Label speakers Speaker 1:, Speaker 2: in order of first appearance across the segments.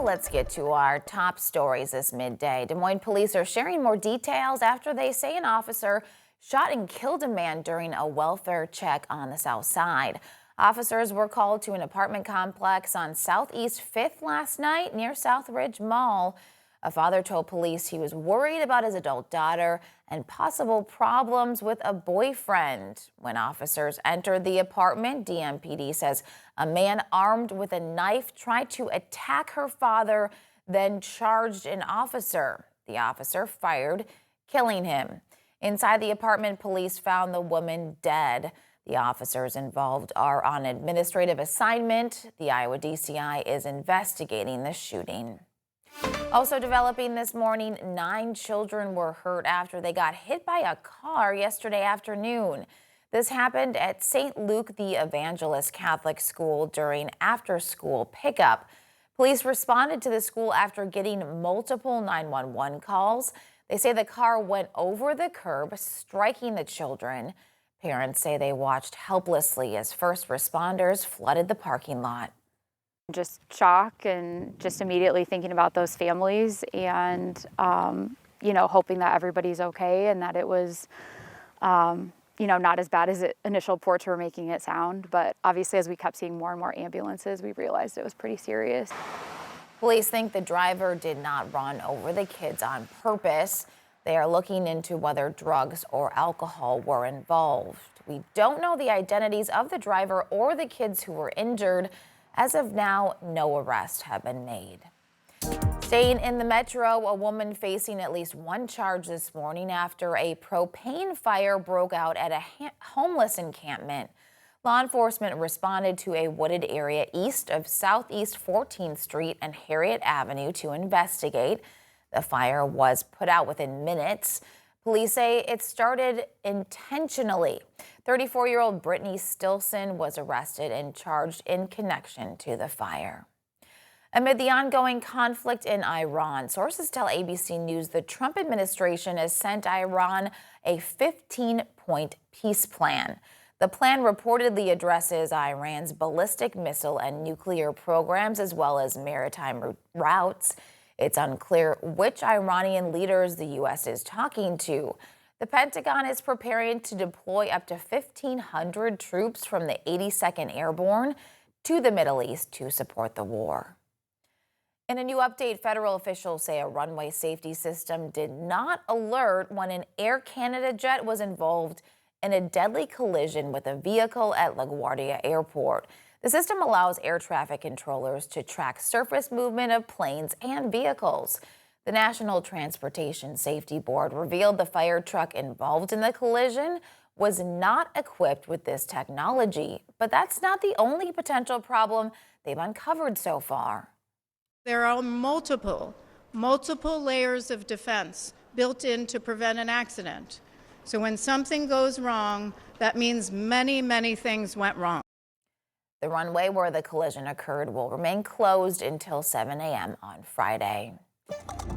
Speaker 1: Let's get to our top stories this midday. Des Moines police are sharing more details after they say an officer shot and killed a man during a welfare check on the south side. Officers were called to an apartment complex on Southeast 5th last night near Southridge Mall. A father told police he was worried about his adult daughter and possible problems with a boyfriend. When officers entered the apartment, DMPD says a man armed with a knife tried to attack her father, then charged an officer. The officer fired, killing him. Inside the apartment, police found the woman dead. The officers involved are on administrative assignment. The Iowa DCI is investigating the shooting. Also developing this morning, 9 children were hurt after they got hit by a car yesterday afternoon. This happened at St. Luke the Evangelist Catholic School during after-school pickup. Police responded to the school after getting multiple 911 calls. They say the car went over the curb, striking the children. Parents say they watched helplessly as first responders flooded the parking lot.
Speaker 2: Just shock and just immediately thinking about those families and, hoping that everybody's okay and that it was, not as bad as initial reports were making it sound. But obviously, as we kept seeing more and more ambulances, we realized it was pretty serious.
Speaker 1: Police think the driver did not run over the kids on purpose. They are looking into whether drugs or alcohol were involved. We don't know the identities of the driver or the kids who were injured. As of now, no arrests have been made. Staying in the metro, a woman facing at least one charge this morning after a propane fire broke out at a homeless encampment. Law enforcement responded to a wooded area east of Southeast 14th Street and Harriet Avenue to investigate. The fire was put out within minutes. Police say it started intentionally. 34-year-old Brittany Stilson was arrested and charged in connection to the fire. Amid the ongoing conflict in Iran, sources tell ABC News the Trump administration has sent Iran a 15-point peace plan. The plan reportedly addresses Iran's ballistic missile and nuclear programs as well as maritime routes. It's unclear which Iranian leaders the U.S. is talking to. The Pentagon is preparing to deploy up to 1,500 troops from the 82nd Airborne to the Middle East to support the war. In a new update, federal officials say a runway safety system did not alert when an Air Canada jet was involved in a deadly collision with a vehicle at LaGuardia Airport. The system allows air traffic controllers to track surface movement of planes and vehicles. The National Transportation Safety Board revealed the fire truck involved in the collision was not equipped with this technology. But that's not the only potential problem they've uncovered so far.
Speaker 3: There are multiple layers of defense built in to prevent an accident. So when something goes wrong, that means many things went wrong.
Speaker 1: The runway where the collision occurred will remain closed until 7 a.m. on Friday.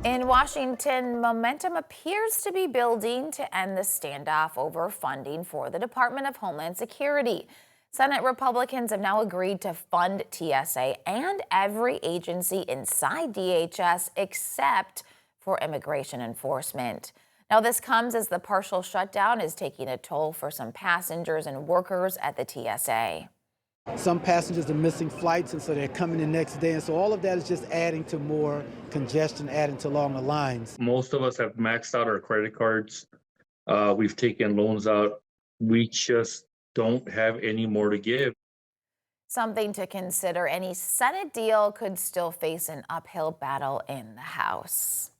Speaker 1: In Washington, momentum appears to be building to end the standoff over funding for the Department of Homeland Security. Senate Republicans have now agreed to fund TSA and every agency inside DHS except for immigration enforcement. Now, this comes as the partial shutdown is taking a toll for some passengers and workers at the TSA.
Speaker 4: Some passengers are missing flights, and so they're coming the next day. And so all of that is just adding to more congestion, adding to longer lines.
Speaker 5: Most of us have maxed out our credit cards. We've taken loans out. We just don't have any more to give.
Speaker 1: Something to consider. Any Senate deal could still face an uphill battle in the House.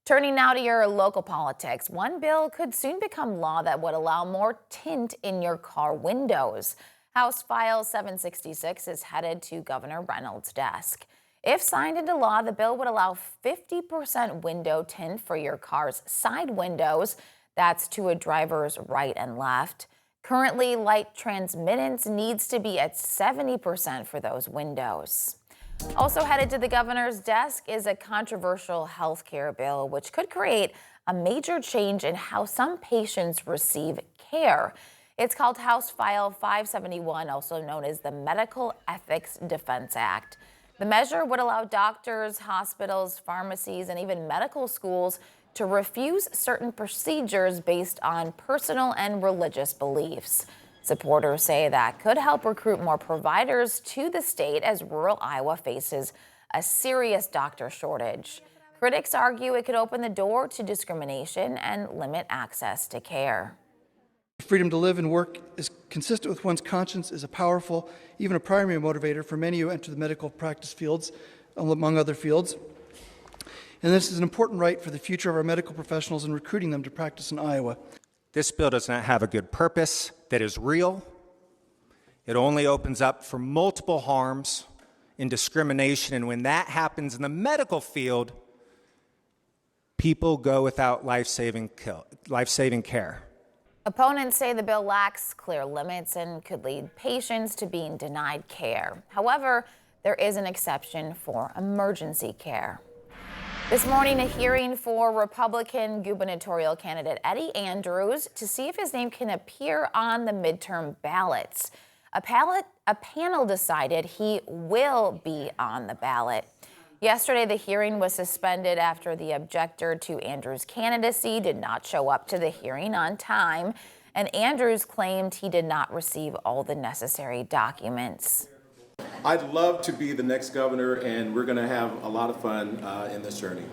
Speaker 1: Turning now to your local politics, one bill could soon become law that would allow more tint in your car windows. House File 766 is headed to Governor Reynolds' desk. If signed into law, the bill would allow 50% window tint for your car's side windows. That's to a driver's right and left. Currently, light transmittance needs to be at 70% for those windows. Also headed to the governor's desk is a controversial health care bill, which could create a major change in how some patients receive care. It's called House File 571, also known as the Medical Ethics Defense Act. The measure would allow doctors, hospitals, pharmacies, and even medical schools to refuse certain procedures based on personal and religious beliefs. Supporters say that could help recruit more providers to the state as rural Iowa faces a serious doctor shortage. Critics argue it could open the door to discrimination and limit access to care.
Speaker 6: Freedom to live and work is consistent with one's conscience is a powerful, even a primary motivator for many who enter the medical practice fields, among other fields. And this is an important right for the future of our medical professionals and recruiting them to practice in Iowa.
Speaker 7: This bill does not have a good purpose that is real. It only opens up for multiple harms and discrimination, and when that happens in the medical field, people go without life-saving care.
Speaker 1: Opponents say the bill lacks clear limits and could lead patients to being denied care. However, there is an exception for emergency care. This morning, a hearing for Republican gubernatorial candidate Eddie Andrews to see if his name can appear on the midterm ballots. A panel decided he will be on the ballot. Yesterday, the hearing was suspended after the objector to Andrews' candidacy did not show up to the hearing on time, and Andrews claimed he did not receive all the necessary documents.
Speaker 8: I'd love to be the next governor, and we're going to have a lot of fun in this journey.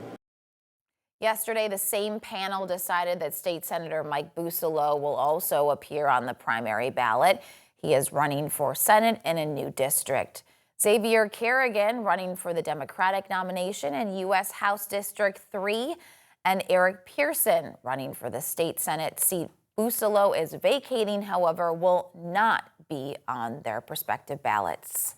Speaker 1: Yesterday, the same panel decided that State Senator Mike Busolo will also appear on the primary ballot. He is running for Senate in a new district. Xavier Kerrigan running for the Democratic nomination in U.S. House District 3, and Eric Pearson running for the state Senate seat Busolo is vacating, however, will not be on their respective ballots.